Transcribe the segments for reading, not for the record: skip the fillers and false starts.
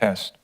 Test.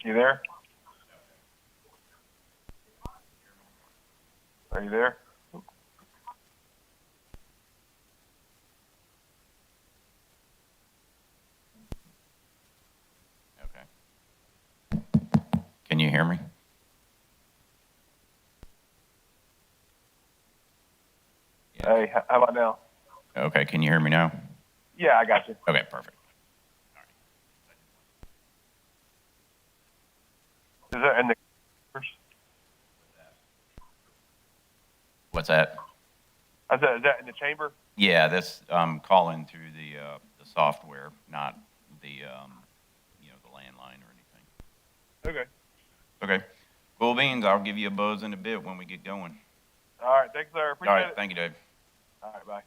You there? Are you there? Okay. Can you hear me? Hey, how about now? Okay, can you hear me now? Yeah, I got you. Okay, perfect. Is that in the? What's that? Is that in the chamber? Yeah, this calling through the software, not the the landline or anything. Okay. Okay. Cool beans. I'll give you a buzz in a bit when we get going. All right. Thanks, sir. Appreciate All right. it. Thank you, Dave. All right. Bye.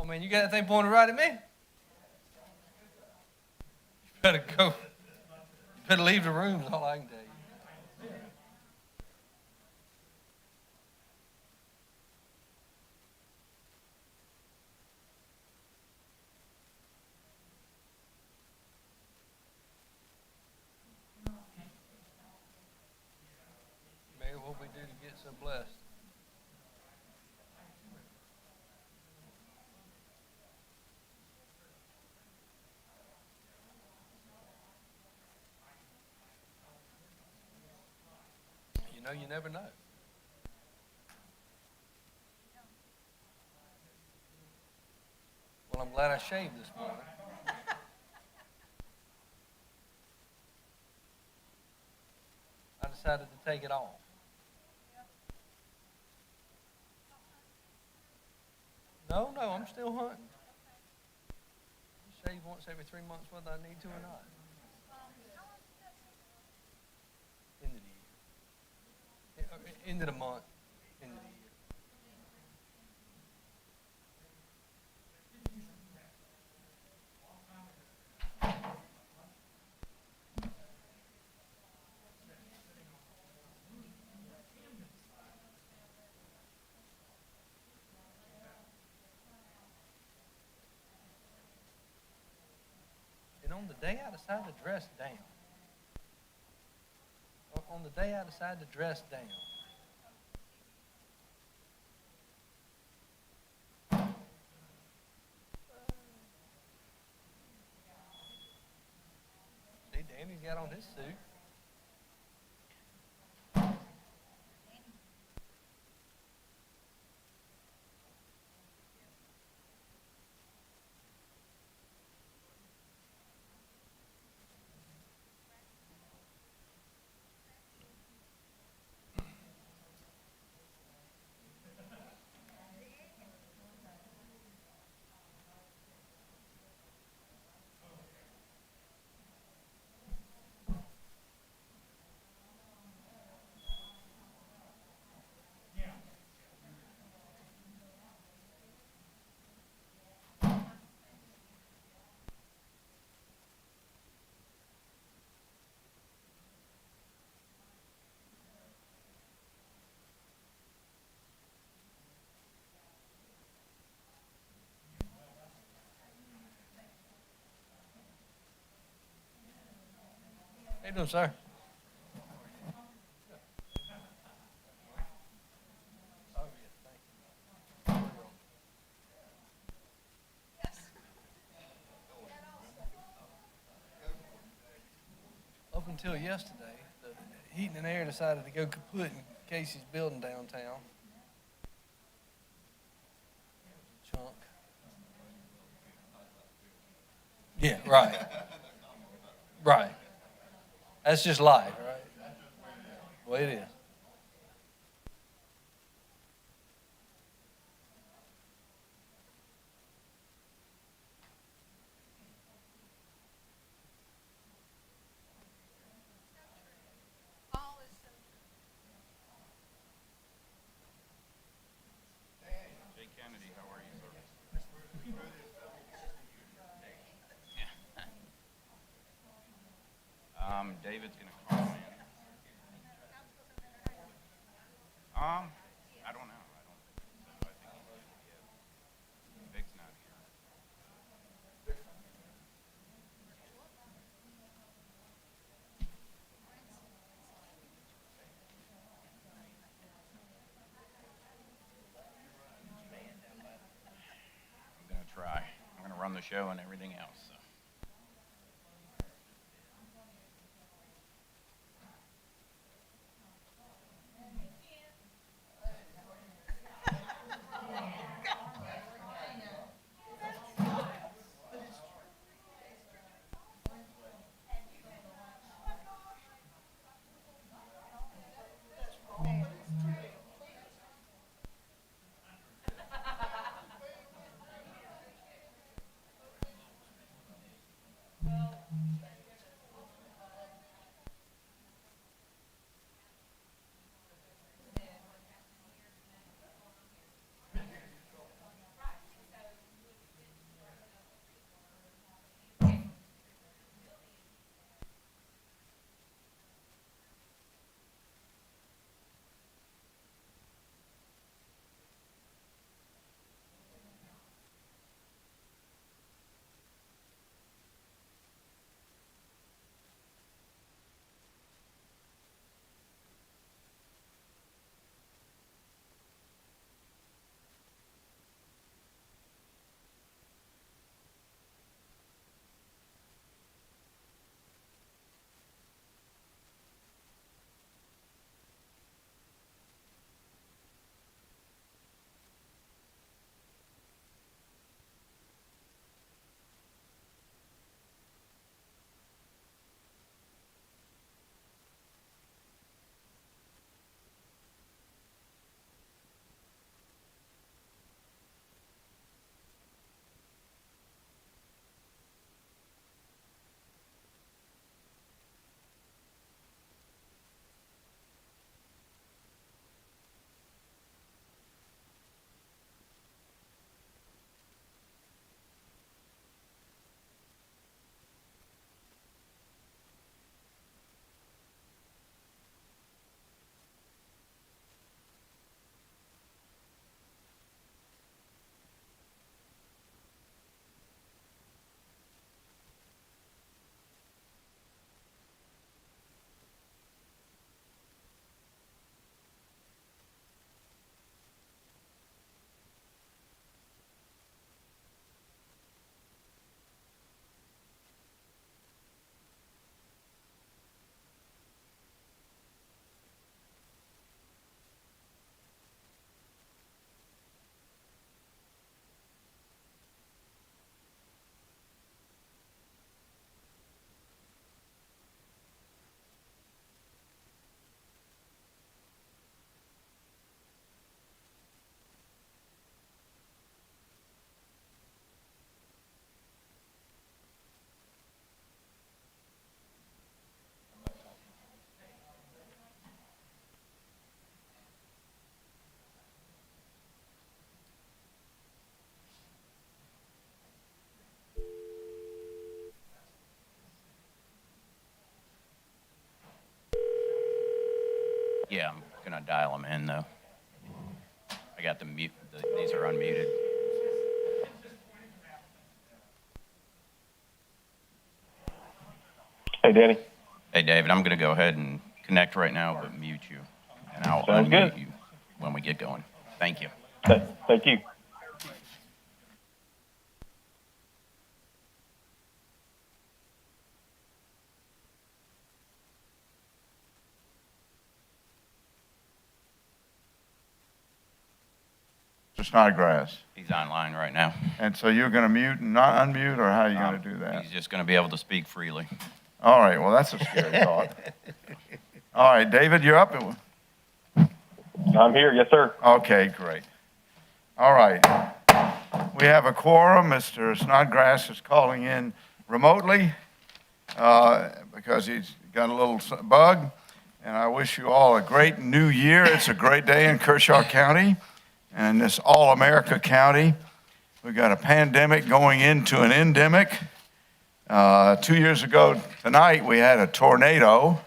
I mean, you got that thing pointed right at me? You better go. You better leave the room is all I can tell you. Mary, what we do to get so blessed? You know, you never know. Well, I'm glad I shaved this morning. I decided to take it off. No, I'm still hunting. Shave once every 3 months whether I need to or not. End of the year. End of the month. End of the year. And on the day I decide to dress down, see, Danny's got on his suit. How you doing, sir? Oh, yeah, thank you. Up until yesterday, the heating and air decided to go kaput in Casey's building downtown. Chunk. Yeah, right. Right. That's just life, right? Well, it is. Jay Kennedy, how are you, sir? David's gonna call in. I don't know. I don't think so. I think he's gonna get. Vic's not here. I'm gonna try. I'm gonna run the show and everything else. So. Yeah, I'm gonna dial them in, though. I got the mute, these are unmuted. Hey, Danny. Hey, David, I'm gonna go ahead and connect right now, but mute you. And I'll Sounds unmute good. you when we get going. Thank you. Thank you. Mr. Snodgrass. He's online right now. And so you're going to mute and not unmute, or how are you going to do that? He's just gonna be able to speak freely. All right, well, that's a scary thought. All right, David, you're up. I'm here. Yes, sir. Okay, great. All right. We have a quorum. Mr. Snodgrass is calling in remotely because he's got a little bug. And I wish you all a great new year. It's a great day in Kershaw County and this all-America county. We've got a pandemic going into an endemic. 2 years ago tonight, we had a tornado.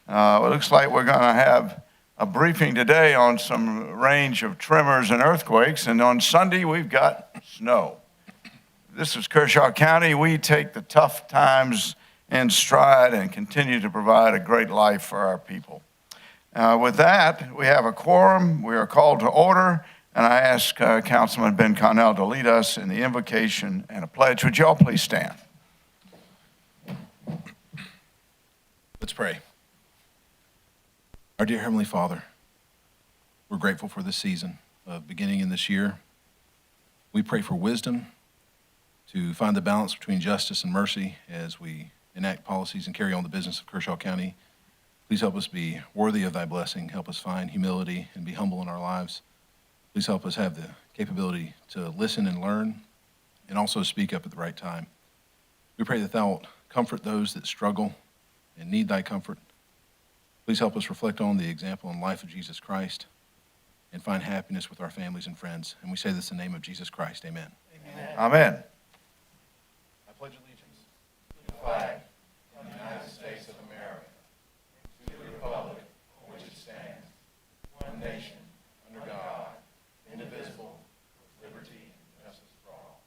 It looks like we're going to have a briefing today on some range of tremors and earthquakes, and on Sunday, we've got snow. This is Kershaw County. We take the tough times in stride and continue to provide a great life for our people. With that, we have a quorum. We are called to order, and I ask Councilman Ben Connell to lead us in the invocation and a pledge. Would you all please stand? Let's pray. Our dear Heavenly Father, we're grateful for this season of beginning in this year. We pray for wisdom to find the balance between justice and mercy as we enact policies and carry on the business of Kershaw County. Please help us be worthy of thy blessing. Help us find humility and be humble in our lives. Please help us have the capability to listen and learn and also speak up at the right time. We pray that thou wilt comfort those that struggle and need thy comfort. Please help us reflect on the example and life of Jesus Christ and find happiness with our families and friends. And we say this in the name of Jesus Christ. Amen. Amen. I pledge allegiance to the flag of the United States of America, to the republic for which it stands, one nation, under God, indivisible, with liberty and justice for all.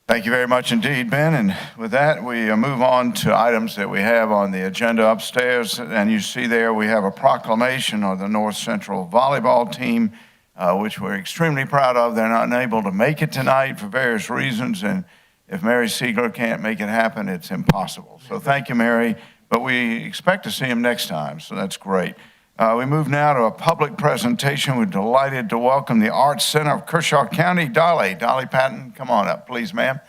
Thank you very much indeed, Ben. And with that, we move on to items that we have on the agenda upstairs. And you see there we have a proclamation of the North Central Volleyball team, which we're extremely proud of. They're not able to make it tonight for various reasons. And if Mary Siegler can't make it happen, it's impossible. So thank you, Mary. But we expect to see him next time, so that's great. We move now to a public presentation. We're delighted to welcome the Arts Center of Kershaw County. Dolly Patton, come on up, please, ma'am.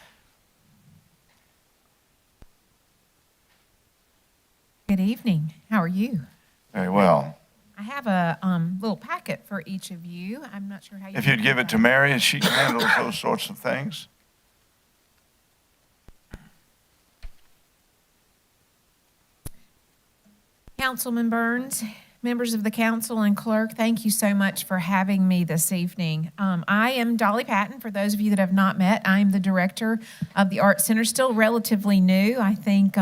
Good evening. How are you? Very well. I have a little packet for each of you. I'm not sure how you. If you'd give it to Mary, as she handles those sorts of things. Councilman Burns, members of the council and clerk, thank you so much for having me this evening. I am Dolly Patton. For those of you that have not met, I am the director of the Arts Center, still relatively new. I think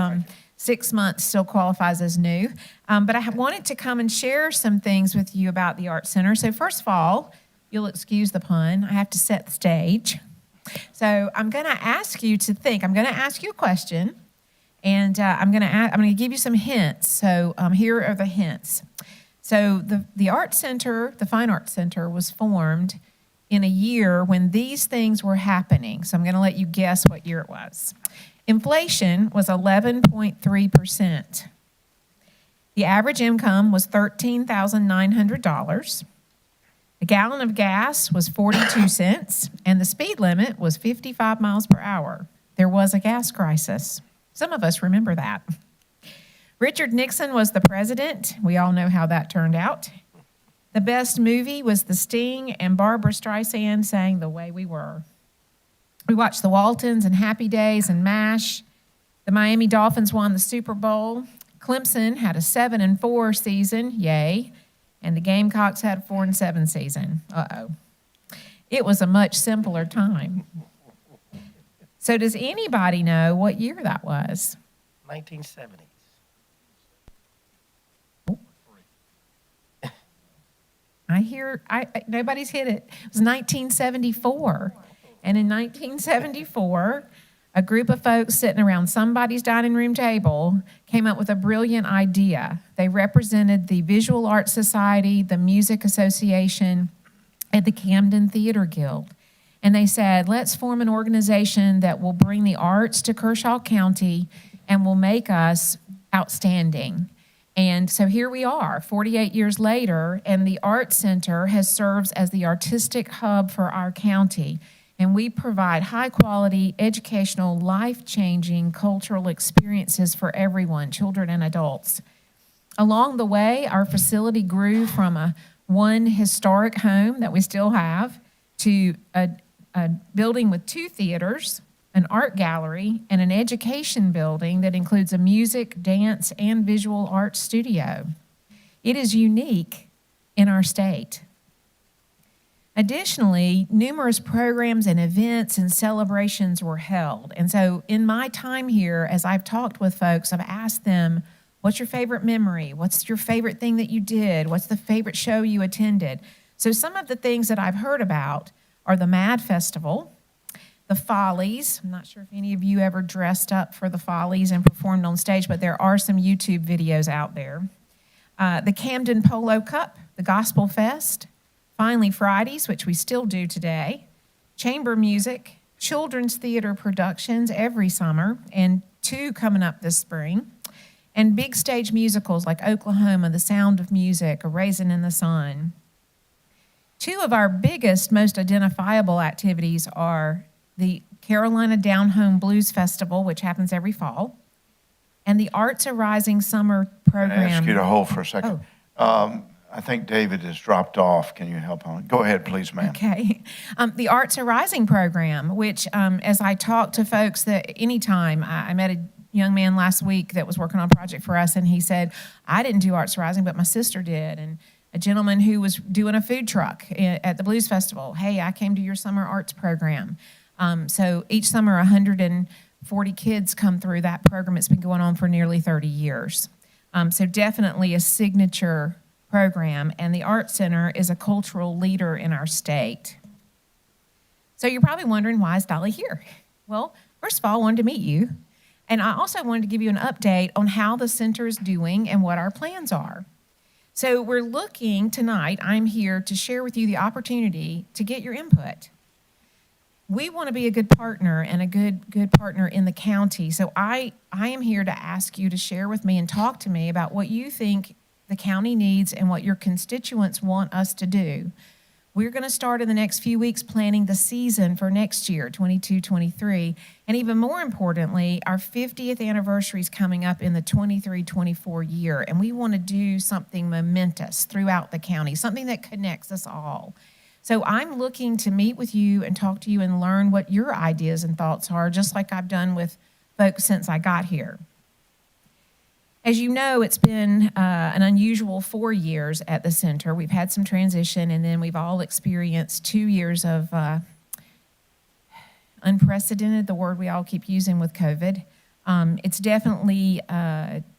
6 months still qualifies as new. But I wanted to come and share some things with you about the Arts Center. So first of all, you'll excuse the pun, I have to set the stage. So I'm going to ask you to think. I'm going to ask you a question. And I'm going to give you some hints. So here are the hints. So the Art Center, the Fine Arts Center, was formed in a year when these things were happening. So I'm going to let you guess what year it was. Inflation was 11.3%. The average income was $13,900. A gallon of gas was 42 cents, and the speed limit was 55 miles per hour. There was a gas crisis. Some of us remember that. Richard Nixon was the president. We all know how that turned out. The best movie was The Sting, and Barbara Streisand sang The Way We Were. We watched The Waltons and Happy Days and MASH. The Miami Dolphins won the Super Bowl. Clemson had a 7-4 season, yay, and the Gamecocks had a 4-7 season. Uh-oh. It was a much simpler time. So does anybody know what year that was? 1970s. Nobody's hit it. It was 1974. And in 1974, a group of folks sitting around somebody's dining room table came up with a brilliant idea. They represented the Visual Arts Society, the Music Association, and the Camden Theater Guild. And they said, let's form an organization that will bring the arts to Kershaw County and will make us outstanding. And so here we are, 48 years later, and the Arts Center has served as the artistic hub for our county. And we provide high-quality, educational, life-changing cultural experiences for everyone, children and adults. Along the way, our facility grew from one historic home that we still have to a building with 2 theaters, an art gallery, and an education building that includes a music, dance, and visual arts studio. It is unique in our state. Additionally, numerous programs and events and celebrations were held. And so in my time here, as I've talked with folks, I've asked them, what's your favorite memory? What's your favorite thing that you did? What's the favorite show you attended? So some of the things that I've heard about are the Mad Festival, the Follies. I'm not sure if any of you ever dressed up for the Follies and performed on stage, but there are some YouTube videos out there. The Camden Polo Cup, the Gospel Fest, Finally Fridays, which we still do today, chamber music, children's theater productions every summer, and 2 coming up this spring, and big stage musicals like Oklahoma, The Sound of Music, A Raisin in the Sun. 2 of our biggest, most identifiable activities are the Carolina Down Home Blues Festival, which happens every fall, and the Arts Arising Summer Program. Can I ask you to hold for a second? I think David has dropped off. Can you help on? Go ahead, please, ma'am. Okay. The Arts Arising Program, which as I talk to folks that anytime, I met a young man last week that was working on a project for us, and he said, I didn't do Arts Arising, but my sister did. And a gentleman who was doing a food truck at the Blues Festival, hey, I came to your summer arts program. So each summer, 140 kids come through that program. It's been going on for nearly 30 years. So definitely a signature program, and the Art Center is a cultural leader in our state. So you're probably wondering, why is Dolly here? Well, first of all, I wanted to meet you, and I also wanted to give you an update on how the center is doing and what our plans are. So we're looking tonight, I'm here to share with you the opportunity to get your input. We want to be a good partner and a good partner in the county, so I am here to ask you to share with me and talk to me about what you think the county needs and what your constituents want us to do. We're going to start in the next few weeks planning the season for next year, 22-23. And even more importantly, our 50th anniversary is coming up in the 23-24 year. And we want to do something momentous throughout the county, something that connects us all. So I'm looking to meet with you and talk to you and learn what your ideas and thoughts are, just like I've done with folks since I got here. As you know, it's been an unusual 4 years at the center. We've had some transition, and then we've all experienced 2 years of unprecedented, the word we all keep using with COVID. It's definitely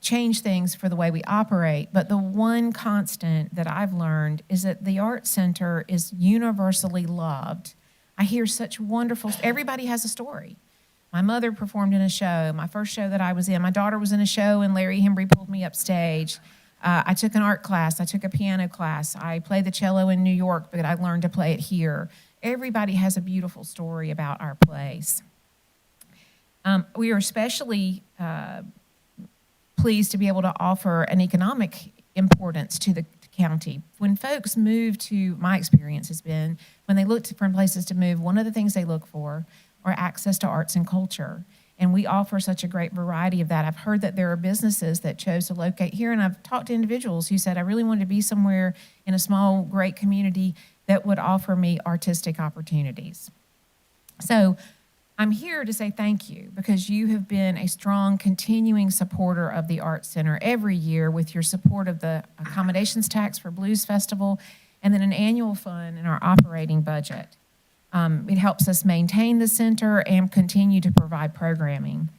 changed things for the way we operate, but the one constant that I've learned is that the Art Center is universally loved. I hear such wonderful, everybody has a story. My mother performed in a show, my first show that I was in. My daughter was in a show, and Larry Hembry pulled me upstage. I took an art class. I took a piano class. I played the cello in New York, but I learned to play it here. Everybody has a beautiful story about our place. We are especially pleased to be able to offer an economic importance to the county. When folks move to, my experience has been, when they look for places to move, one of the things they look for or access to arts and culture. And we offer such a great variety of that. I've heard that there are businesses that chose to locate here, and I've talked to individuals who said, I really wanted to be somewhere in a small, great community that would offer me artistic opportunities. So I'm here to say thank you, because you have been a strong, continuing supporter of the Arts Center every year with your support of the accommodations tax for Blues Festival, and then an annual fund in our operating budget. It helps us maintain the center and continue to provide programming.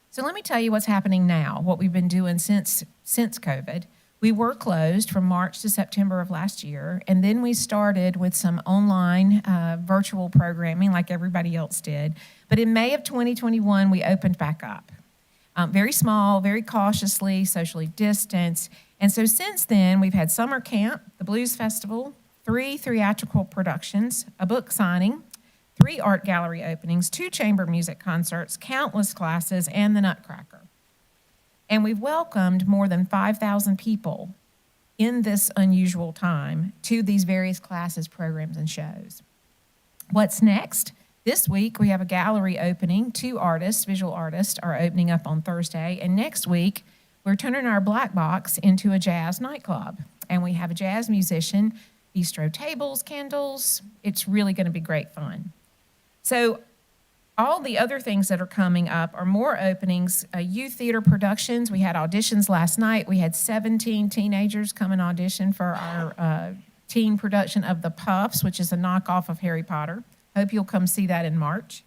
So let me tell you what's happening now, what we've been doing since COVID. We were closed from March to September of last year, and then we started with some online virtual programming like everybody else did. But in May of 2021, we opened back up. Very small, very cautiously, socially distanced. And so since then, we've had summer camp, the Blues Festival, 3 theatrical productions, a book signing, 3 art gallery openings, 2 chamber music concerts, countless classes, and the Nutcracker. And we've welcomed more than 5,000 people in this unusual time to these various classes, programs, and shows. What's next? This week, we have a gallery opening. 2 artists, visual artists, are opening up on Thursday. And next week, we're turning our black box into a jazz nightclub. And we have a jazz musician, bistro tables, candles. It's really going to be great fun. So all the other things that are coming up are more openings, youth theater productions. We had auditions last night. We had 17 teenagers come and audition for our teen production of The Puffs, which is a knockoff of Harry Potter. Hope you'll come see that in March.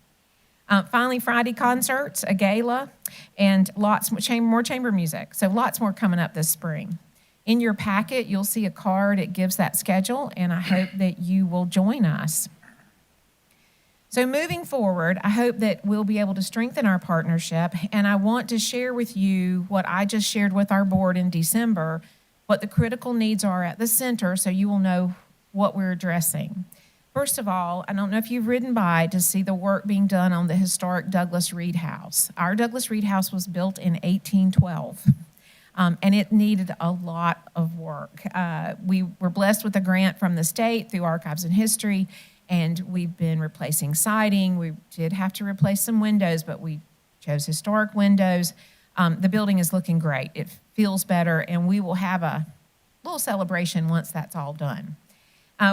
Finally, Friday concerts, a gala, and lots more chamber music. So lots more coming up this spring. In your packet, you'll see a card. It gives that schedule, and I hope that you will join us. So moving forward, I hope that we'll be able to strengthen our partnership, and I want to share with you what I just shared with our board in December, what the critical needs are at the center, so you will know what we're addressing. First of all, I don't know if you've ridden by to see the work being done on the historic Douglas Reed House. Our Douglas Reed House was built in 1812, and it needed a lot of work. We were blessed with a grant from the state through Archives and History, and we've been replacing siding. We did have to replace some windows, but we chose historic windows. The building is looking great. It feels better, and we will have a little celebration once that's all done.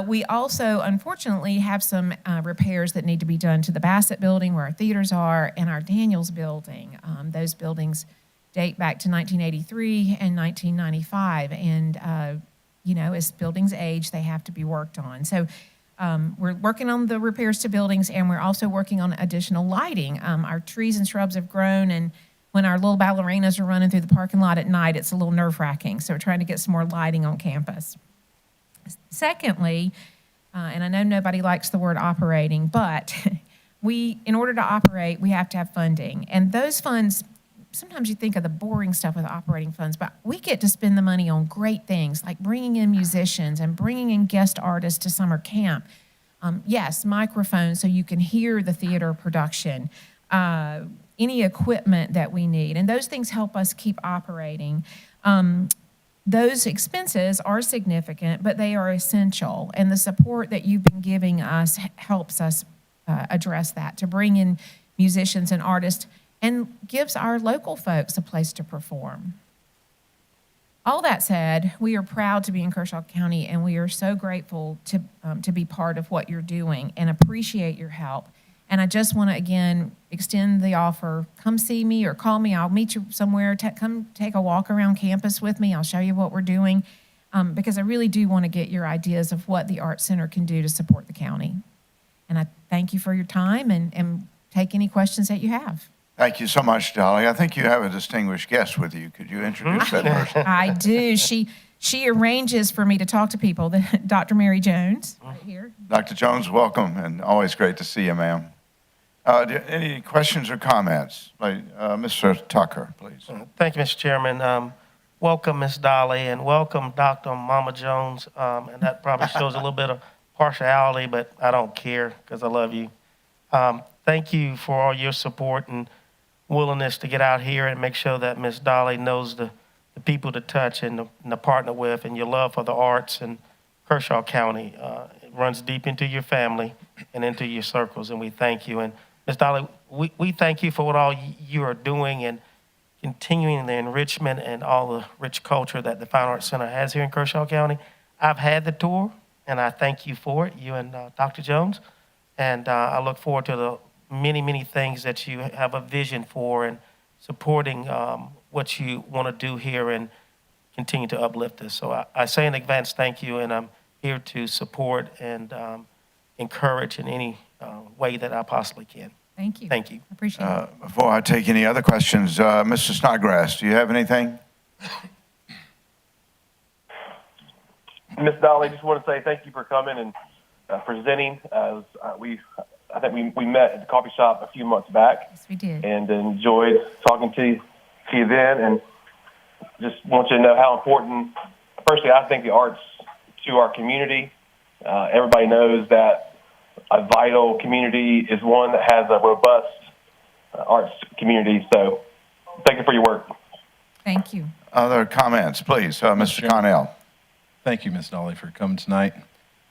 We also, unfortunately, have some repairs that need to be done to the Bassett Building, where our theaters are, and our Daniels Building. Those buildings date back to 1983 and 1995, and, as buildings age, they have to be worked on. So we're working on the repairs to buildings, and we're also working on additional lighting. Our trees and shrubs have grown, and when our little ballerinas are running through the parking lot at night, it's a little nerve-wracking. So we're trying to get some more lighting on campus. Secondly, and I know nobody likes the word operating, but in order to operate, we have to have funding. And those funds, sometimes you think of the boring stuff with operating funds, but we get to spend the money on great things like bringing in musicians and bringing in guest artists to summer camp. Yes, microphones so you can hear the theater production, any equipment that we need. And those things help us keep operating. Those expenses are significant, but they are essential. And the support that you've been giving us helps us address that, to bring in musicians and artists, and gives our local folks a place to perform. All that said, we are proud to be in Kershaw County, and we are so grateful to be part of what you're doing and appreciate your help. And I just want to, again, extend the offer. Come see me or call me. I'll meet you somewhere. Come take a walk around campus with me. I'll show you what we're doing, because I really do want to get your ideas of what the Arts Center can do to support the county. And I thank you for your time, and take any questions that you have. Thank you so much, Dolly. I think you have a distinguished guest with you. Could you introduce that person? I do. She arranges for me to talk to people. Dr. Mary Jones, right here. Dr. Jones, welcome, and always great to see you, ma'am. Any questions or comments? Mr. Tucker, please. Thank you, Mr. Chairman. Welcome, Ms. Dolly, and welcome, Dr. Mama Jones. And that probably shows a little bit of partiality, but I don't care because I love you. Thank you for all your support and willingness to get out here and make sure that Ms. Dolly knows the people to touch and to partner with, and your love for the arts in Kershaw County. It runs deep into your family and into your circles, and we thank you. And Ms. Dolly, we thank you for what all you are doing and continuing the enrichment and all the rich culture that the Fine Arts Center has here in Kershaw County. I've had the tour, and I thank you for it, you and Dr. Jones. And I look forward to the many, many things that you have a vision for, and supporting what you want to do here and continue to uplift us. So I say in advance thank you, and I'm here to support and encourage in any way that I possibly can. Thank you. Thank you. I appreciate it. Before I take any other questions, Mr. Snodgrass, do you have anything? Miss Dolly, just want to say thank you for coming and presenting. As I think we met at the coffee shop a few months back, Yes, we did. and enjoyed talking to you then. And just want you to know how important, personally, I think the arts to our community. Everybody knows that a vital community is one that has a robust arts community. So, thank you for your work. Thank you. Other comments, please, Mr. Connell. Thank you, Ms. Dolly, for coming tonight.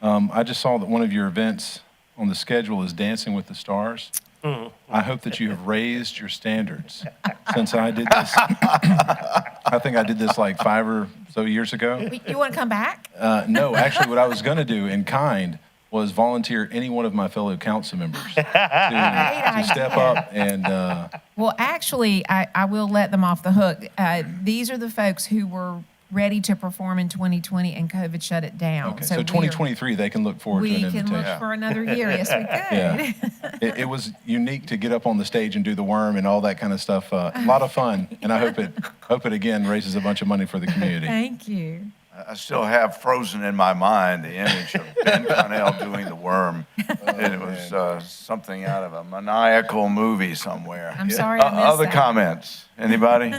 I just saw that one of your events on the schedule is Dancing with the Stars. I hope that you have raised your standards since I did this. I think I did this like 5 or so years ago. You want to come back? No, actually, what I was going to do in kind was volunteer any one of my fellow council members to step up and. Well, actually, I will let them off the hook. These are the folks who were ready to perform in 2020 and COVID shut it down. Okay, so 2023, they can look forward to an We invitation. can look for another year. Yes, we could. Yeah. It was unique to get up on the stage and do the worm and all that kind of stuff. A lot of fun, and I hope it again raises a bunch of money for the community. Thank you. I still have frozen in my mind the image of Ben Connell doing the worm. It was something out of a maniacal movie somewhere. I'm sorry I missed Other that. comments? Anybody?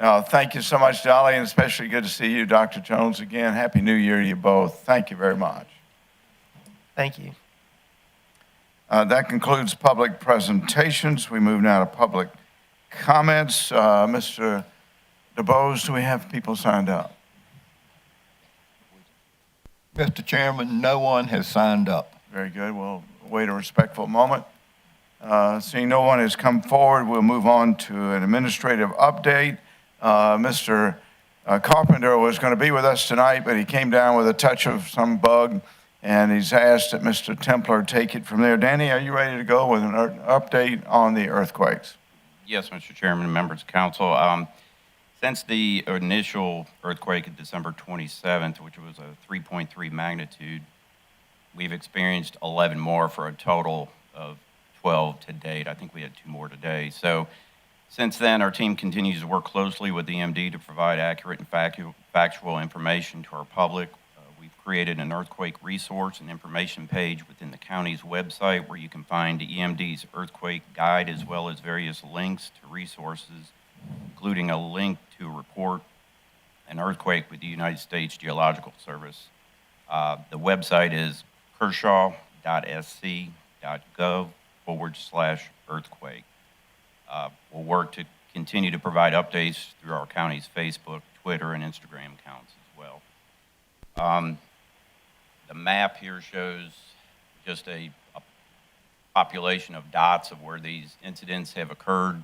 Thank you so much, Dolly, and especially good to see you, Dr. Jones, again. Happy New Year to you both. Thank you very much. Thank you. That concludes public presentations. We move now to public comments. Mr. DeBose, do we have people signed up? Mr. Chairman, no one has signed up. Very good. We'll wait a respectful moment. Seeing no one has come forward, we'll move on to an administrative update. Mr. Carpenter was going to be with us tonight, but he came down with a touch of some bug, and he's asked that Mr. Templer take it from there. Danny, are you ready to go with an update on the earthquakes? Yes, Mr. Chairman and members of council. Since the initial earthquake of December 27th, which was a 3.3 magnitude, we've experienced 11 more for a total of 12 to date. I think we had 2 more today. So since then, our team continues to work closely with the EMD to provide accurate and factual information to our public. We've created an earthquake resource and information page within the county's website where you can find the EMD's earthquake guide as well as various links to resources, including a link to report an earthquake with the United States Geological Service. The website is kershaw.sc.gov/earthquake. We'll work to continue to provide updates through our county's Facebook, Twitter, and Instagram accounts as well. The map here shows just a population of dots of where these incidents have occurred.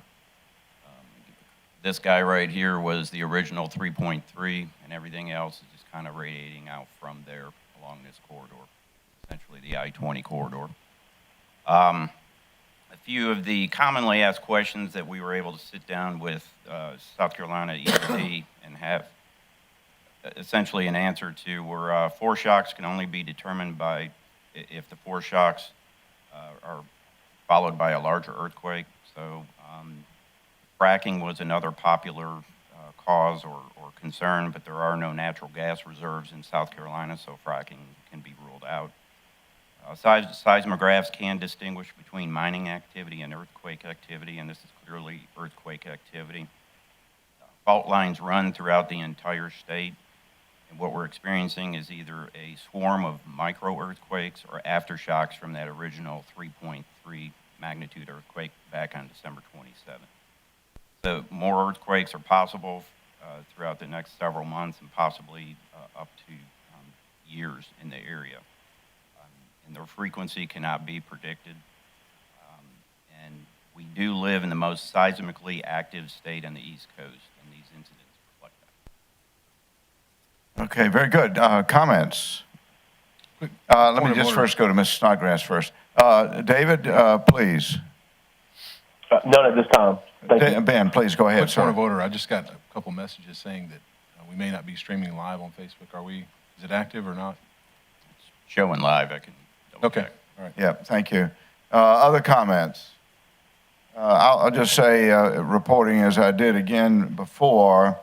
This guy right here was the original 3.3, and everything else is just kind of radiating out from there along this corridor, essentially the I-20 corridor. A few of the commonly asked questions that we were able to sit down with South Carolina EMD and have essentially an answer to were foreshocks can only be determined by if the foreshocks are followed by a larger earthquake. So fracking was another popular cause or concern, but there are no natural gas reserves in South Carolina, so fracking can be ruled out. Seismographs can distinguish between mining activity and earthquake activity, and this is clearly earthquake activity. Fault lines run throughout the entire state, and what we're experiencing is either a swarm of micro-earthquakes or aftershocks from that original 3.3 magnitude earthquake back on December 27th. So more earthquakes are possible throughout the next several months and possibly up to years in the area. And their frequency cannot be predicted. And we do live in the most seismically active state on the East Coast, and these incidents reflect that. Okay, very good. Comments? Let me just first go to Ms. Snodgrass first. David, please. None at this time. Thank you. Ben, please go ahead, Quick point of sir. order. I just got a couple messages saying that we may not be streaming live on Facebook. Is it active or not? Showing live, I can double Okay, check. all right. Yeah, thank you. Other comments? I'll just say, reporting as I did again before,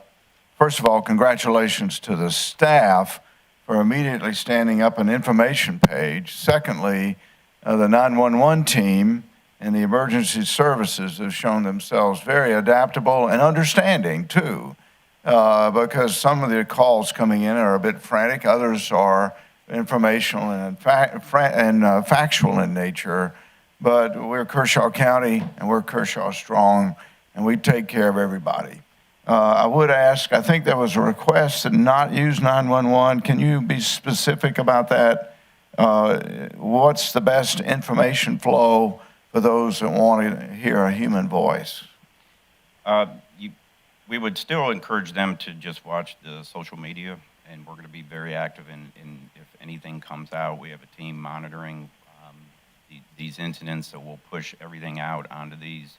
first of all, congratulations to the staff for immediately standing up an information page. Secondly, the 911 team and the emergency services have shown themselves very adaptable and understanding too, because some of the calls coming in are a bit frantic, others are informational and factual in nature. But we're Kershaw County and we're Kershaw strong, and we take care of everybody. I would ask, I think there was a request to not use 911. Can you be specific about that? What's the best information flow for those that want to hear a human voice? We would still encourage them to just watch the social media, and we're going to be very active in if anything comes out. We have a team monitoring these incidents, so we'll push everything out onto these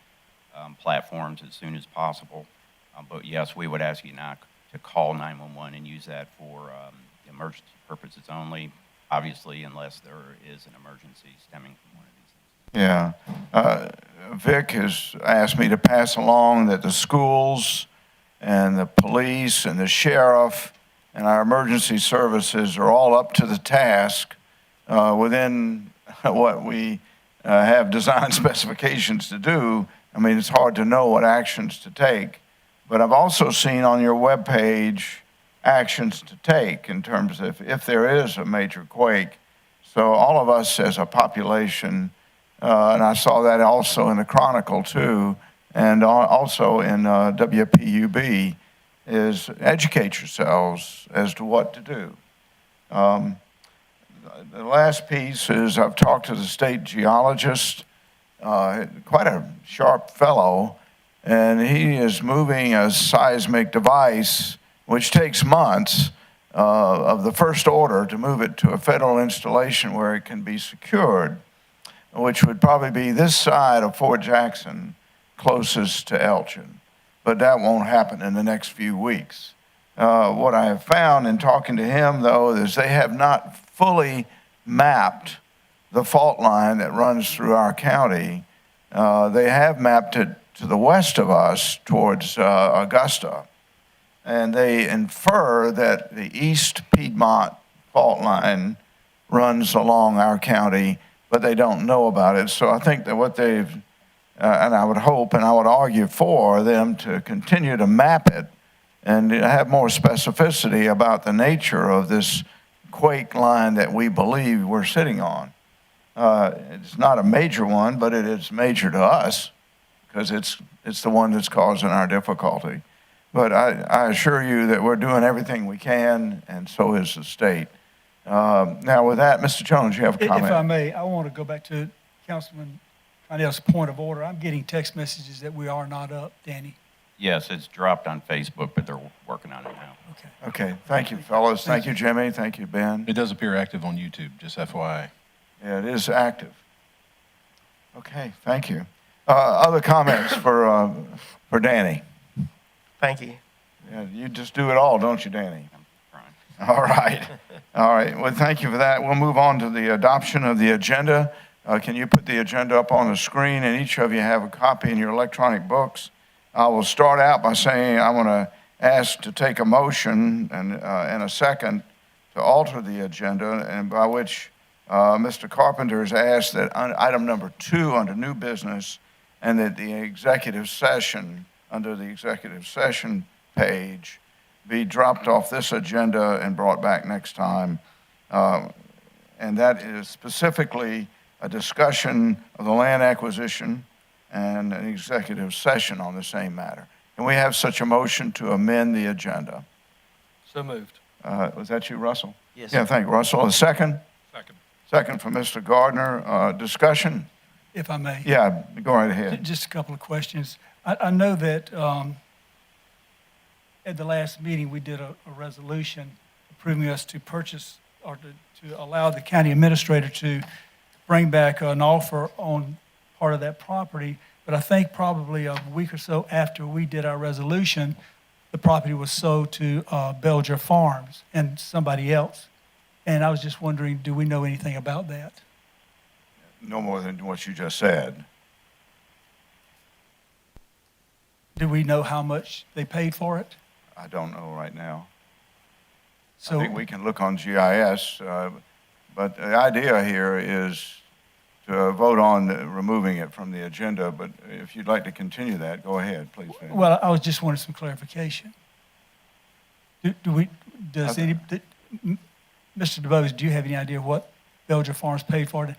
platforms as soon as possible. But yes, we would ask you not to call 911 and use that for emergency purposes only, obviously, unless there is an emergency stemming from one of these incidents. Yeah. Vic has asked me to pass along that the schools and the police and the sheriff and our emergency services are all up to the task within what we have design specifications to do. I mean, it's hard to know what actions to take. But I've also seen on your webpage actions to take in terms of if there is a major quake. So all of us as a population, and I saw that also in the Chronicle too, and also in WPUB, is educate yourselves as to what to do. The last piece is I've talked to the state geologist, quite a sharp fellow, and he is moving a seismic device, which takes months of the first order to move it to a federal installation where it can be secured, which would probably be this side of Fort Jackson, closest to Elgin. But that won't happen in the next few weeks. What I have found in talking to him, though, is they have not fully mapped the fault line that runs through our county. They have mapped it to the west of us towards Augusta. And they infer that the East Piedmont fault line runs along our county, but they don't know about it. So I think that what they've, and I would hope and I would argue for them to continue to map it and have more specificity about the nature of this quake line that we believe we're sitting on. It's not a major one, but it is major to us because it's the one that's causing our difficulty. But I assure you that we're doing everything we can, and so is the state. Now, with that, Mr. Jones, you have a comment. If I may, I want to go back to Councilman Cornell's point of order. I'm getting text messages that we are not up, Danny. Yes, it's dropped on Facebook, but they're working on it now. Okay. Okay, thank you, fellas. Thank you, Jimmy. Thank you, Ben. It does appear active on YouTube, just FYI. Yeah, it is active. Okay, thank you. Other comments for Danny? Thank you. Yeah, you just do it all, don't you, Danny? I'm trying. All right. All right. Well, thank you for that. We'll move on to the adoption of the agenda. Can you put the agenda up on the screen? And each of you have a copy in your electronic books. I will start out by saying I want to ask to take a motion and a second to alter the agenda, and by which Mr. Carpenter has asked that item number 2 under new business and that the executive session, under the executive session page, be dropped off this agenda and brought back next time. And that is specifically a discussion of the land acquisition and an executive session on the same matter. Can we have such a motion to amend the agenda? So moved. Was that you, Russell? Yes. Yeah, thank you, Russell. A second? Second. Second from Mr. Gardner. Discussion? If I may. Yeah, go right ahead. Just a couple of questions. I know that at the last meeting, we did a resolution approving us to purchase or to allow the county administrator to bring back an offer on part of that property. But I think probably a week or so after we did our resolution, the property was sold to Belger Farms and somebody else. And I was just wondering, do we know anything about that? No more than what you just said. Do we know how much they paid for it? I don't know right now. I think we can look on GIS, but the idea here is to vote on removing it from the agenda, but if you'd like to continue that, go ahead, please. Van. Well, I was just wanting some clarification. Mr. DeBose, do you have any idea what Belger Farms paid for it?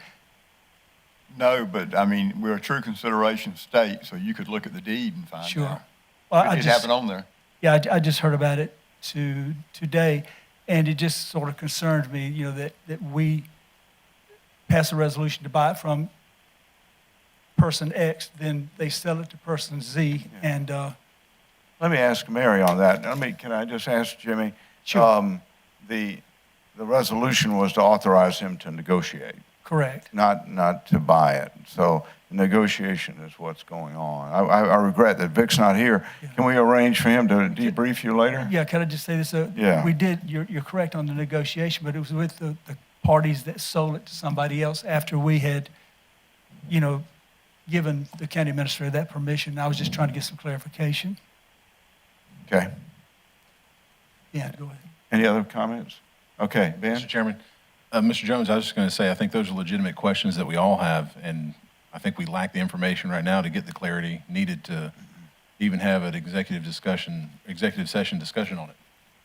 No, but I mean, we're a true consideration state, so you could look at the deed and find Sure. out. Well, It happened on there. Yeah, I just heard about it today, and it just sort of concerned me, you know, that we pass a resolution to buy it from person X, then they sell it to person Z, and, Let me ask Mary on that. Can I just ask Jimmy? Sure. The resolution was to authorize him to negotiate, correct. not to buy it. So negotiation is what's going on. I regret that Vic's not here. Yeah. Can we arrange for him to debrief you later? Yeah, can I just say this? Yeah. We did, you're correct on the negotiation, but it was with the parties that sold it to somebody else after we had, you know, given the county administrator that permission. I was just trying to get some clarification. Okay. Yeah, go ahead. Any other comments? Okay, Ben? Mr. Chairman, Mr. Jones, I was just going to say, I think those are legitimate questions that we all have, and I think we lack the information right now to get the clarity needed to even have an executive session discussion on it.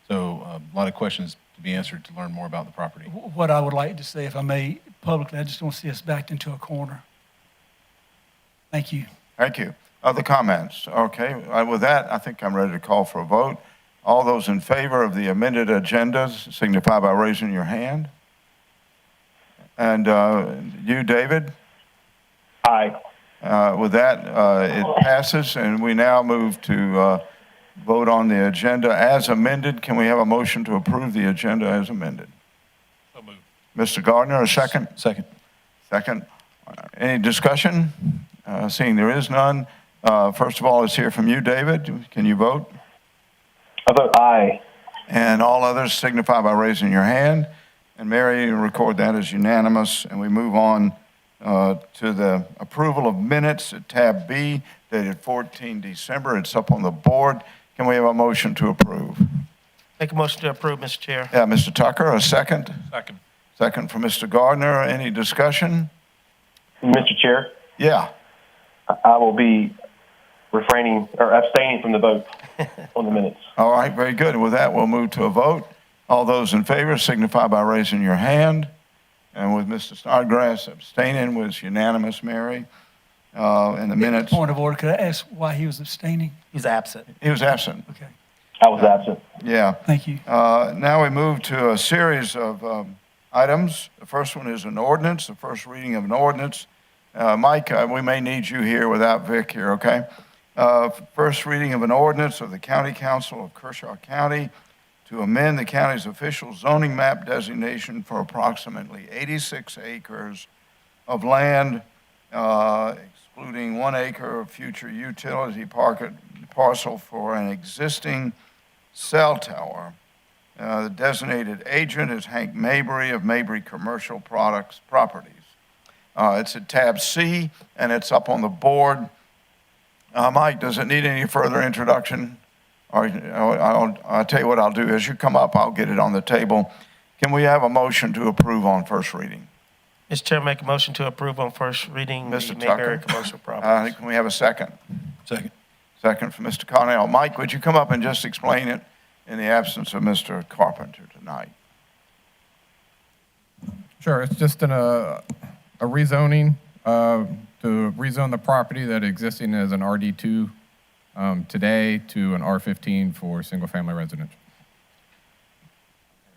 So a lot of questions to be answered to learn more about the property. What I would like to say, if I may, publicly, I just don't see us backed into a corner. Thank you. Thank you. Other comments? Okay, with that, I think I'm ready to call for a vote. All those in favor of the amended agendas signify by raising your hand. And you, David? Aye. With that, it passes, and we now move to vote on the agenda as amended. Can we have a motion to approve the agenda as amended? So moved. Mr. Gardner, a second? Second. Second. Any discussion? Seeing there is none, first of all, let's hear from you, David. Can you vote? I vote aye. And all others signify by raising your hand. And Mary, you record that as unanimous. And we move on to the approval of minutes at tab B, dated 14 December. It's up on the board. Can we have a motion to approve? Make a motion to approve, Mr. Chair. Yeah, Mr. Tucker, a second? Second. Second from Mr. Gardner. Any discussion? Mr. Chair, Yeah. I will be refraining or abstaining from the vote on the minutes. All right, very good. With that, we'll move to a vote. All those in favor signify by raising your hand. And with Mr. Snodgrass abstaining was unanimous, Mary. In the minutes, Point of order, could I ask why he was abstaining? He's absent. he was absent. Okay, I was absent. Yeah. thank you. Now we move to a series of items. The first one is an ordinance, the first reading of an ordinance. Mike, we may need you here without Vic here, okay? First reading of an ordinance of the County Council of Kershaw County to amend the county's official zoning map designation for approximately 86 acres of land, excluding 1 acre of future utility parcel for an existing cell tower. The designated agent is Hank Mabry of Mabry Commercial Products Properties. It's at tab C, and it's up on the board. Mike, does it need any further introduction? Or I'll tell you what I'll do. As you come up, I'll get it on the table. Can we have a motion to approve on first reading? Mr. Chair, make a motion to approve on first reading the Mr. Mayberry Tucker? Commercial Properties. Can we have a second? Second. Second from Mr. Connell. Mike, would you come up and just explain it in the absence of Mr. Carpenter tonight? Sure, it's just a rezoning to rezone the property that existing as an RD2 today to an R15 for single-family residential.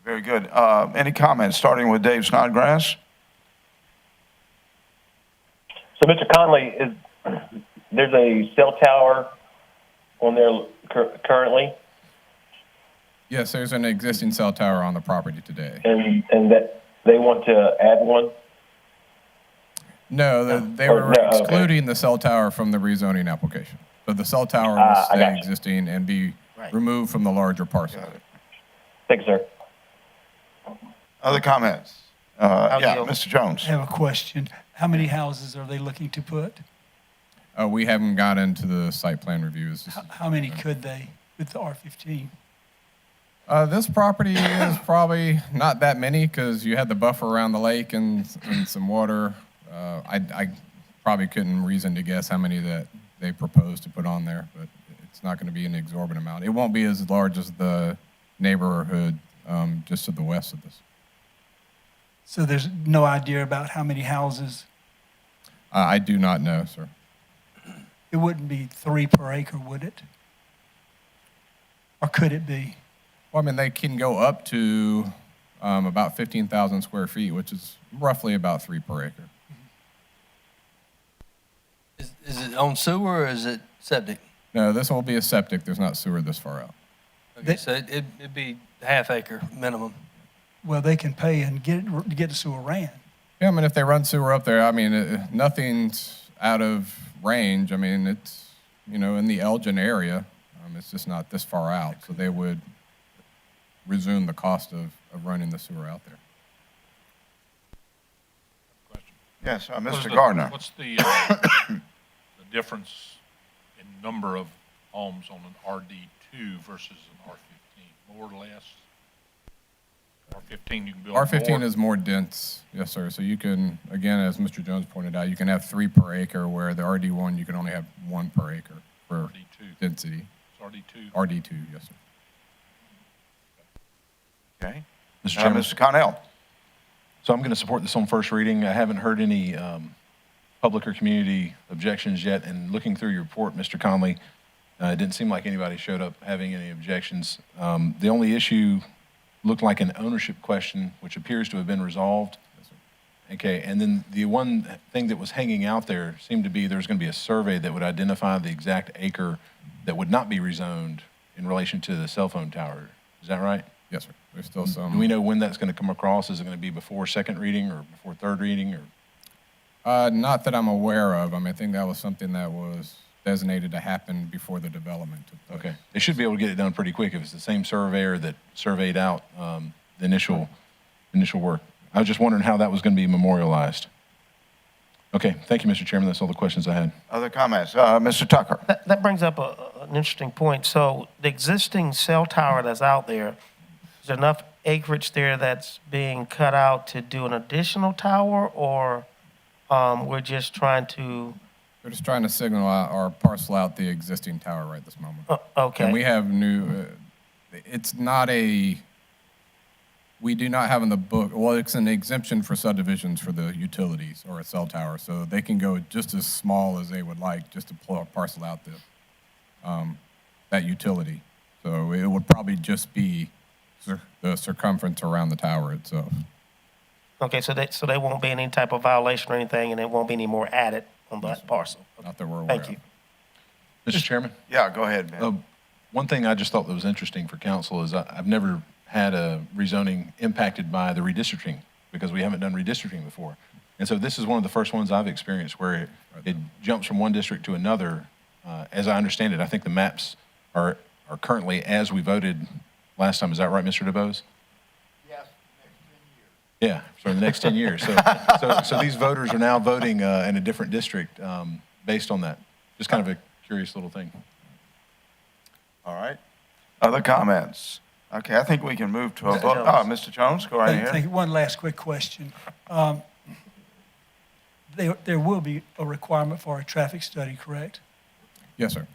Very good. Any comments, starting with Dave Snodgrass? So, Mr. Conley, there's a cell tower on there currently, Yes, there's an existing cell tower on the property today. and that they want to add one? No, they Oh, were no, okay. excluding the cell tower from the rezoning application. But the cell tower will I stay got you. existing and be Right. removed from the larger parcel. Thank you, sir. Other comments? I'll Yeah, yield. Mr. Jones. I have a question. How many houses are they looking to put? We haven't got into the site plan reviews. How many could they with the R15? This property is probably not that many because you had the buffer around the lake and some water. I probably couldn't reason to guess how many that they propose to put on there, but it's not going to be an exorbitant amount. It won't be as large as the neighborhood just to the west of this. So there's no idea about how many houses? I do not know, sir. It wouldn't be 3 per acre, would it? Or could it be? Well, I mean, they can go up to about 15,000 square feet, which is roughly about 3 per acre. Is it on sewer or is it septic? No, this will be a septic. There's not sewer this far out. Okay, so it'd be half acre minimum. Well, they can pay and get the sewer ran. Yeah, I mean, if they run sewer up there, I mean, nothing's out of range. I mean, it's, in the Elgin area. It's just not this far out. So they would resume the cost of running the sewer out there. Yes, Mr. Gardner. What's the difference in number of homes on an RD2 versus an R15? More or less? R15, you can build more? R15 is more dense, yes, sir. So you can, again, as Mr. Jones pointed out, you can have 3 per acre, where the RD1, you can only have 1 per acre for RD2. density. It's RD2? RD2, yes, sir. Okay. Mr. Chairman, Mr. Connell. so I'm going to support this on first reading. I haven't heard any public or community objections yet, and looking through your report, Mr. Conley, it didn't seem like anybody showed up having any objections. The only issue looked like an ownership question, which appears to have been resolved. Okay, and then the one thing that was hanging out there seemed to be there's going to be a survey that would identify the exact acre that would not be rezoned in relation to the cell phone tower. Is that right? Yes, sir. There's still some. Do we know when that's going to come across? Is it going to be before second reading or before third reading? Or Not that I'm aware of. I mean, I think that was something that was designated to happen before the development took place. Okay, they should be able to get it done pretty quick if it's the same surveyor that surveyed out the initial work. I was just wondering how that was going to be memorialized. Okay, thank you, Mr. Chairman. That's all the questions I had. Other comments? Mr. Tucker. That brings up an interesting point. So the existing cell tower that's out there, is there enough acreage there that's being cut out to do an additional tower, or we're just trying to? We're just trying to signal out or parcel out the existing tower right this moment. Okay. And we have new, it's not we do not have in the book, well, it's an exemption for subdivisions for the utilities or a cell tower. So they can go just as small as they would like just to parcel out that utility. So it would probably just be the circumference around the tower itself. Okay, so they won't be any type of violation or anything, and there won't be any more added on that parcel. Not that we're aware Thank of. you. Mr. Chairman? Yeah, go ahead, man. One thing I just thought that was interesting for council is I've never had a rezoning impacted by the redistricting because we haven't done redistricting before. And so this is one of the first ones I've experienced where it jumps from one district to another. As I understand it, I think the maps are currently as we voted last time. Is that right, Mr. DeBose? Yes, Yeah, for the next 10 years. So these voters are now voting in a different district based on that. Just kind of a curious little thing. All right. Other comments? Okay, I think we can move to a Mr. vote. Jones. Oh, Mr. Jones, go right Thank ahead. you. One last quick question. There will be a requirement for a traffic study, correct? Yes, sir.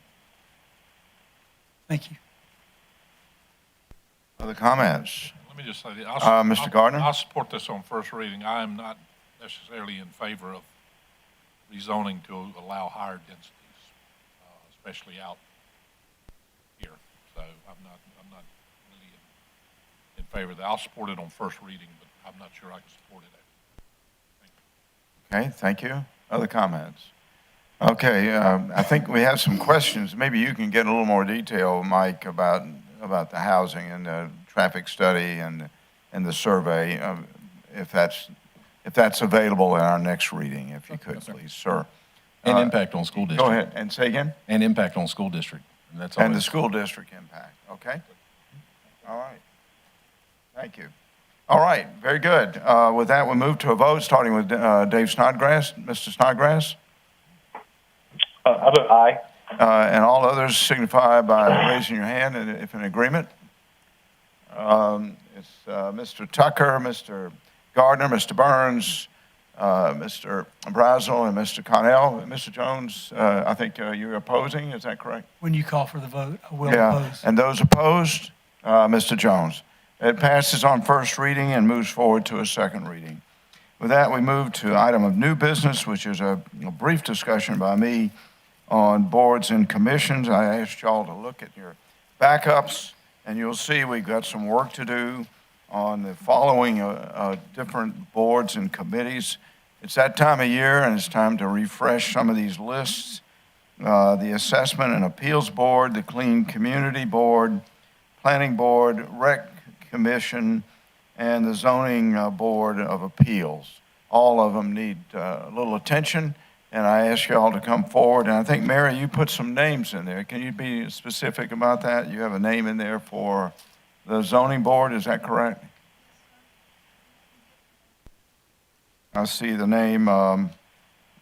Thank you. Other comments? Let me just say that. Mr. Gardner? I'll support this on first reading. I am not necessarily in favor of rezoning to allow higher densities, especially out here. So I'm not really in favor of that. I'll support it on first reading, but I'm not sure I can support it. Okay, thank you. Other comments? Okay, I think we have some questions. Maybe you can get a little more detail, Mike, about the housing and the traffic study and the survey, if that's available in our next reading, if you could, Yes, sir. please, sir. And impact on school district. Go ahead, and say again? And impact on school district. And that's And the always- school district impact, okay? All right. Thank you. All right, very good. With that, we'll move to a vote, starting with Dave Snodgrass. Mr. Snodgrass? I vote aye. And all others signify by raising your hand if in agreement. It's Mr. Tucker, Mr. Gardner, Mr. Burns, Mr. Brazel, and Mr. Connell. Mr. Jones, I think you're opposing, is that correct? When you call for the vote, I will Yeah, oppose. and those opposed, Mr. Jones. It passes on first reading and moves forward to a second reading. With that, we move to item of new business, which is a brief discussion by me on boards and commissions. I asked y'all to look at your backups, and you'll see we've got some work to do on the following different boards and committees. It's that time of year, and it's time to refresh some of these lists. The Assessment and Appeals Board, the Clean Community Board, Planning Board, Rec Commission, and the Zoning Board of Appeals. All of them need a little attention, and I ask you all to come forward. And I think, Mary, you put some names in there. Can you be specific about that? You have a name in there for the Zoning Board, is that correct? I see the name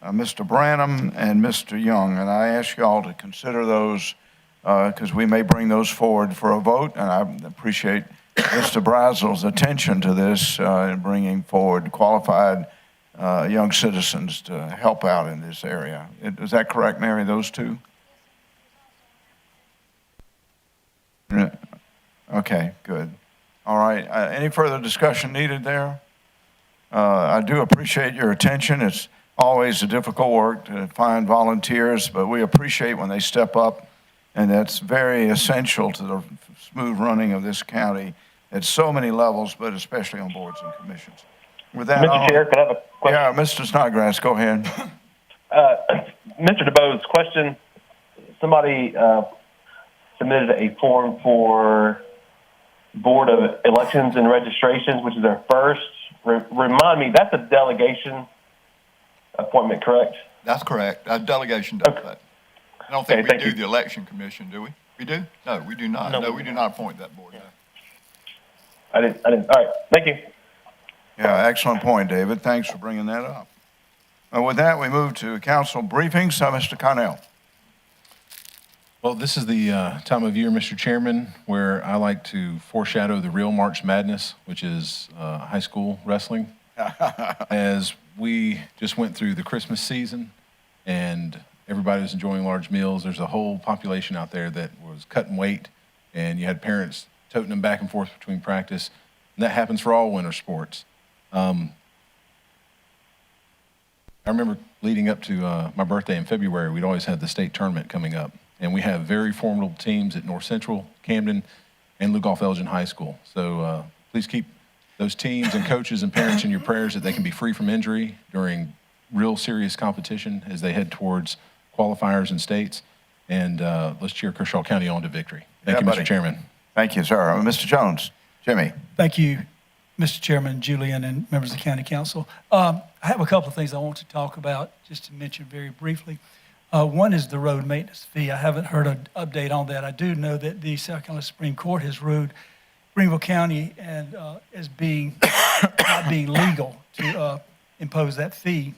Mr. Branham and Mr. Young, and I ask you all to consider those because we may bring those forward for a vote, and I appreciate Mr. Brazel's attention to this in bringing forward qualified young citizens to help out in this area. Is that correct, Mary, those two? Okay, good. All right, any further discussion needed there? I do appreciate your attention. It's always a difficult work to find volunteers, but we appreciate when they step up, and that's very essential to the smooth running of this county at so many levels, but especially on boards and commissions. With that, Mr. Chair, could I have a question? Yeah, Mr. Snodgrass, go ahead. Mr. DeBose, question. Somebody submitted a form for Board of Elections and Registrations, which is their first. Remind me, that's a delegation appointment, correct? That's correct. Delegation does that. I don't think Okay, we thank do you. the election commission, do we? We do? No, we do not. No, No, we we do don't. not appoint that board. No. I didn't. All right, thank you. Yeah, excellent point, David. Thanks for bringing that up. With that, we move to council briefings. Mr. Connell. Well, this is the time of year, Mr. Chairman, where I like to foreshadow the real March Madness, which is high school wrestling. As we just went through the Christmas season and everybody was enjoying large meals, there's a whole population out there that was cutting weight, and you had parents toting them back and forth between practice. And that happens for all winter sports. I remember leading up to my birthday in February, we'd always have the state tournament coming up. And we have very formidable teams at North Central, Camden, and Lugoff Elgin High School. So please keep those teams and coaches and parents in your prayers that they can be free from injury during real serious competition as they head towards qualifiers and states. And let's cheer Kershaw County on to victory. Thank you, buddy. Mr. Chairman. Thank you, sir. Mr. Jones. Jimmy. Thank you, Mr. Chairman, Julian, and members of the County Council. I have a couple of things I want to talk about, just to mention very briefly. One is the road maintenance fee. I haven't heard an update on that. I do know that the South Carolina Supreme Court has ruled Greenville County and as being not being legal to impose that fee.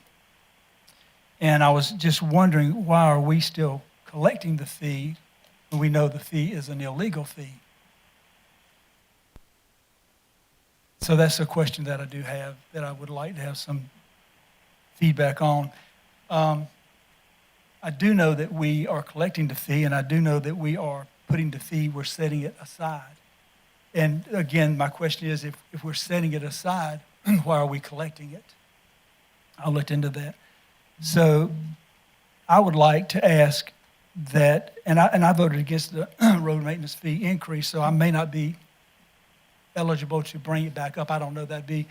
And I was just wondering, why are we still collecting the fee when we know the fee is an illegal fee? So that's a question that I do have that I would like to have some feedback on. I do know that we are collecting the fee, and I do know that we are putting the fee, we're setting it aside. And again, my question is, if we're setting it aside, why are we collecting it? I looked into that. So I would like to ask that, and I voted against the road maintenance fee increase, so I may not be eligible to bring it back up. I don't know, that'd be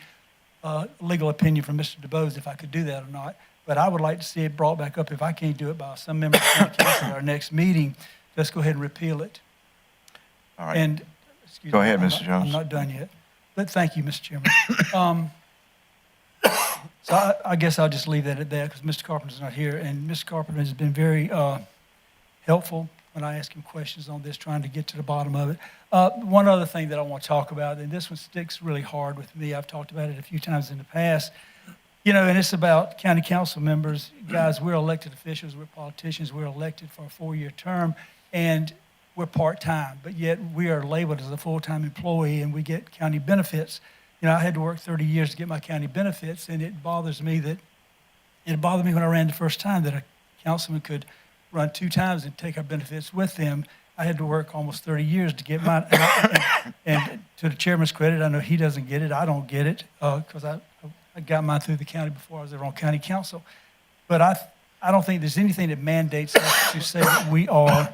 legal opinion from Mr. DeBose if I could do that or not. But I would like to see it brought back up. If I can't do it by some member of the council at our next meeting, let's go ahead and repeal it. All right. And, excuse Go me, ahead, I'm Mr. not- Jones. I'm not done yet. But thank you, Mr. Chairman. So I guess I'll just leave that at that because Mr. Carpenter's not here. And Mr. Carpenter has been very helpful when I ask him questions on this, trying to get to the bottom of it. One other thing that I want to talk about, and this one sticks really hard with me. I've talked about it a few times in the past. You know, and it's about county council members. Guys, we're elected officials, we're politicians, we're elected for a 4-year term. And we're part-time, but yet we are labeled as a full-time employee and we get county benefits. You know, I had to work 30 years to get my county benefits, and it bothers me that, it bothered me when I ran the first time that a councilman could run 2 times and take our benefits with them. I had to work almost 30 years to get mine. And to the chairman's credit, I know he doesn't get it. I don't get it because I got mine through the county before I was ever on county council. But I don't think there's anything that mandates us to say that we are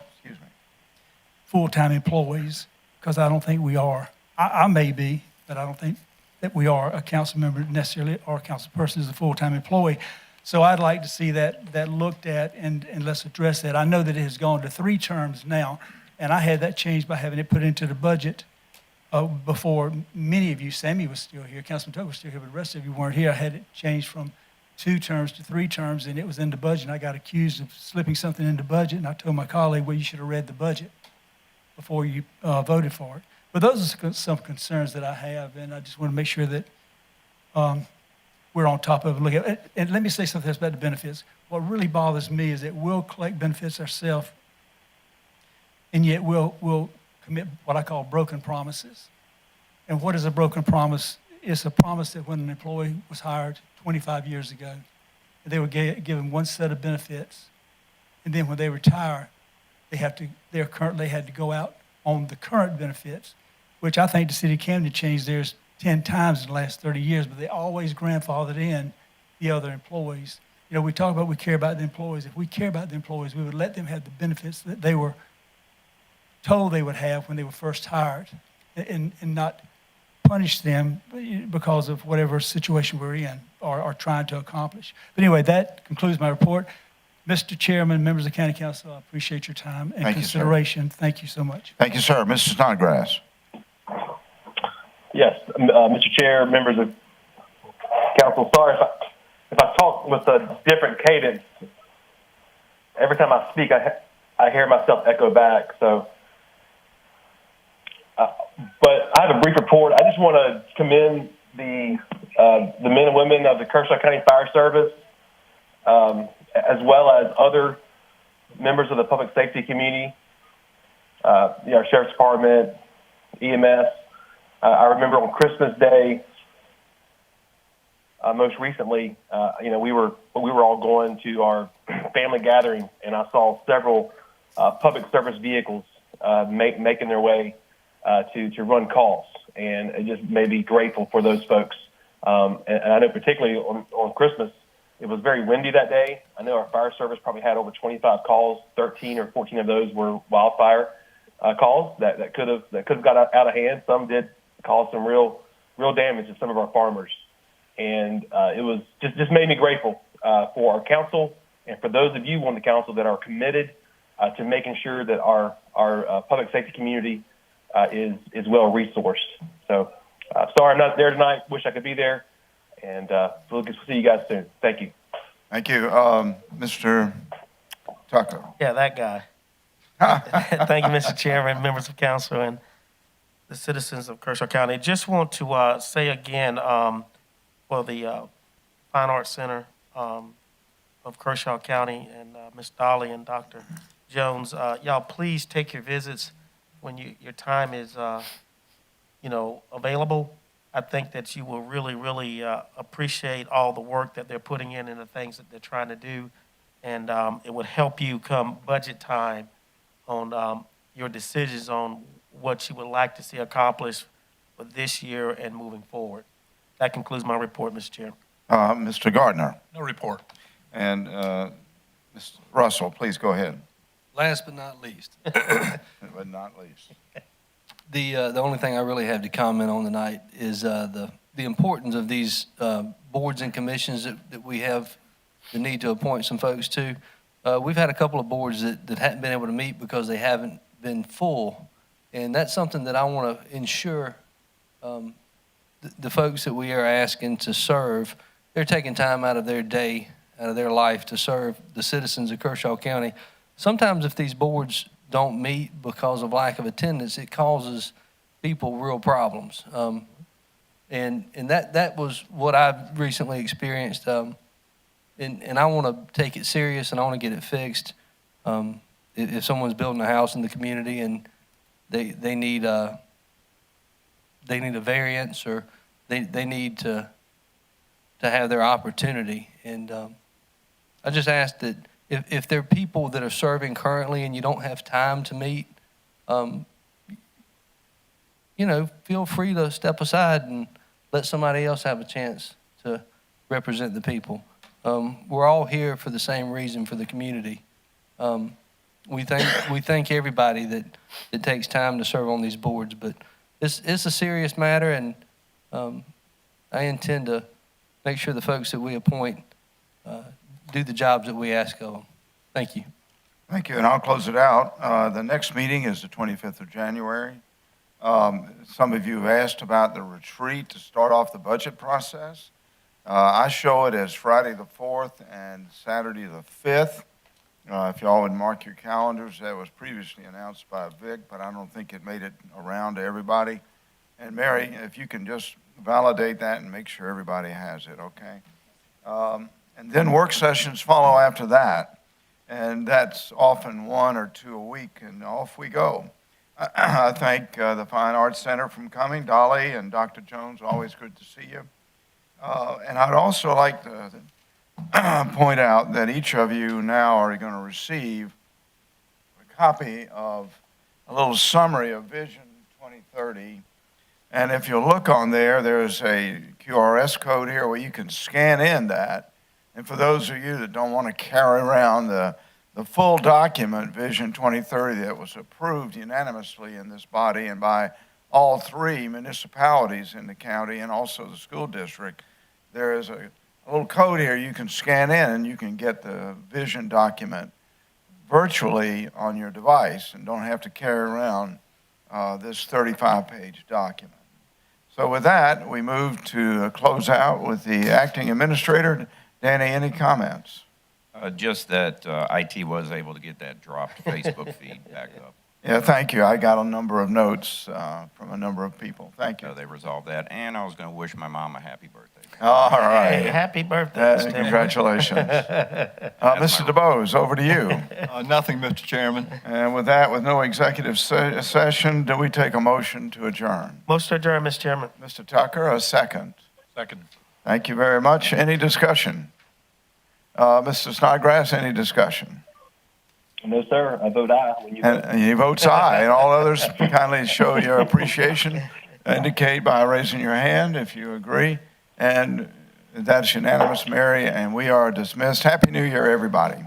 full-time employees, because I don't think we are. I may be, but I don't think that we are a council member necessarily, or a council person is a full-time employee. So I'd like to see that looked at, and let's address that. I know that it has gone to 3 terms now, and I had that changed by having it put into the budget before many of you. Sammy was still here, Councilman Tuck was still here, but the rest of you weren't here. I had it changed from 2 terms to 3 terms, and it was in the budget. And I got accused of slipping something in the budget, and I told my colleague, well, you should have read the budget before you voted for it. But those are some concerns that I have, and I just want to make sure that we're on top of it. Look at it. And let me say something else about the benefits. What really bothers me is that we'll collect benefits ourselves, and yet we'll commit what I call broken promises. And what is a broken promise? It's a promise that when an employee was hired 25 years ago, they were given one set of benefits, and then when they retire, they had to go out on the current benefits, which I think the city of Camden changed theirs 10 times in the last 30 years, but they always grandfathered in the other employees. You know, we talk about we care about the employees. If we care about the employees, we would let them have the benefits that they were told they would have when they were first hired, and not punish them because of whatever situation we're in or trying to accomplish. But anyway, that concludes my report. Mr. Chairman, members of the County Council, I appreciate your time and Thank you, sir. consideration. Thank you so much. Thank you, sir. Mr. Snodgrass. Yes, Mr. Chair, members of council, sorry if I talk with a different cadence. Every time I speak, I hear myself echo back. So, but I have a brief report. I just want to commend the men and women of the Kershaw County Fire Service, as well as other members of the public safety community, our Sheriff's Department, EMS. I remember on Christmas Day, most recently, we were all going to our family gathering, and I saw several public service vehicles making their way to run calls, and it just made me grateful for those folks. And I know particularly on Christmas, it was very windy that day. I know our fire service probably had over 25 calls. 13 or 14 of those were wildfire calls that could have got out of hand. Some did cause some real damage to some of our farmers, and it was just made me grateful for our council and for those of you on the council that are committed to making sure that our public safety community is well resourced. So sorry I'm not there tonight. Wish I could be there, and we'll see you guys soon. Thank you. Thank you. Mr. Tucker. Yeah, that guy. Thank you, Mr. Chairman, members of council, and the citizens of Kershaw County. Just want to say again, for the Fine Arts Center of Kershaw County and Ms. Dolly and Dr. Jones, y'all please take your visits when your time is, available. I think that you will really, really appreciate all the work that they're putting in and the things that they're trying to do, and it would help you come budget time on your decisions on what you would like to see accomplished for this year and moving forward. That concludes my report, Mr. Chair. Mr. Gardner. No report. And Mr. Russell, please go ahead. Last but not least, But not least. the only thing I really have to comment on tonight is the importance of these boards and commissions that we have the need to appoint some folks to. We've had a couple of boards that hadn't been able to meet because they haven't been full, and that's something that I want to ensure the folks that we are asking to serve, they're taking time out of their day, out of their life to serve the citizens of Kershaw County. Sometimes if these boards don't meet because of lack of attendance, it causes people real problems. And that was what I've recently experienced. And I want to take it serious and I want to get it fixed. if someone's building a house in the community and they need a variance, or they need to have their opportunity. And I just ask that if there are people that are serving currently and you don't have time to meet, feel free to step aside and let somebody else have a chance to represent the people. We're all here for the same reason, for the community. We thank everybody that takes time to serve on these boards, but it's a serious matter, and I intend to make sure the folks that we appoint do the jobs that we ask of them. Thank you. Thank you, and I'll close it out. The next meeting is the 25th of January. Some of you have asked about the retreat to start off the budget process. I show it as Friday the 4th and Saturday the 5th. If y'all would mark your calendars, that was previously announced by Vic, but I don't think it made it around to everybody. And Mary, if you can just validate that and make sure everybody has it, okay? And then work sessions follow after that, and that's often 1 or 2 a week, and off we go. I thank the Fine Arts Center for coming, Dolly and Dr. Jones, always good to see you. And I'd also like to point out that each of you now are going to receive a copy of a little summary of Vision 2030. And if you look on there, there's a QRS code here where you can scan in that. And for those of you that don't want to carry around the full document, Vision 2030, that was approved unanimously in this body and by all 3 municipalities in the county and also the school district, there is a little code here you can scan in, and you can get the vision document virtually on your device and don't have to carry around this 35-page document. So with that, we move to close out with the acting administrator. Danny, any comments? Just that IT was able to get that dropped Facebook feed back up. Yeah, thank you. I got a number of notes from a number of people. Thank you. So they resolved that, and I was going to wish my mom a happy birthday. All right. Hey, happy birthday, Mr. Timber. Congratulations. Mr. DeBose, over to you. Nothing, Mr. Chairman. And with that, with no executive session, do we take a motion to adjourn? Motion to adjourn, Mr. Chairman. Mr. Tucker, a second. Second. Thank you very much. Any discussion? Mr. Snodgrass, any discussion? No, sir. I vote aye when you vote. And he votes aye, and all others kindly show your appreciation. Indicate by raising your hand if you agree. And that's unanimous, Mary, and we are dismissed. Happy New Year, everybody.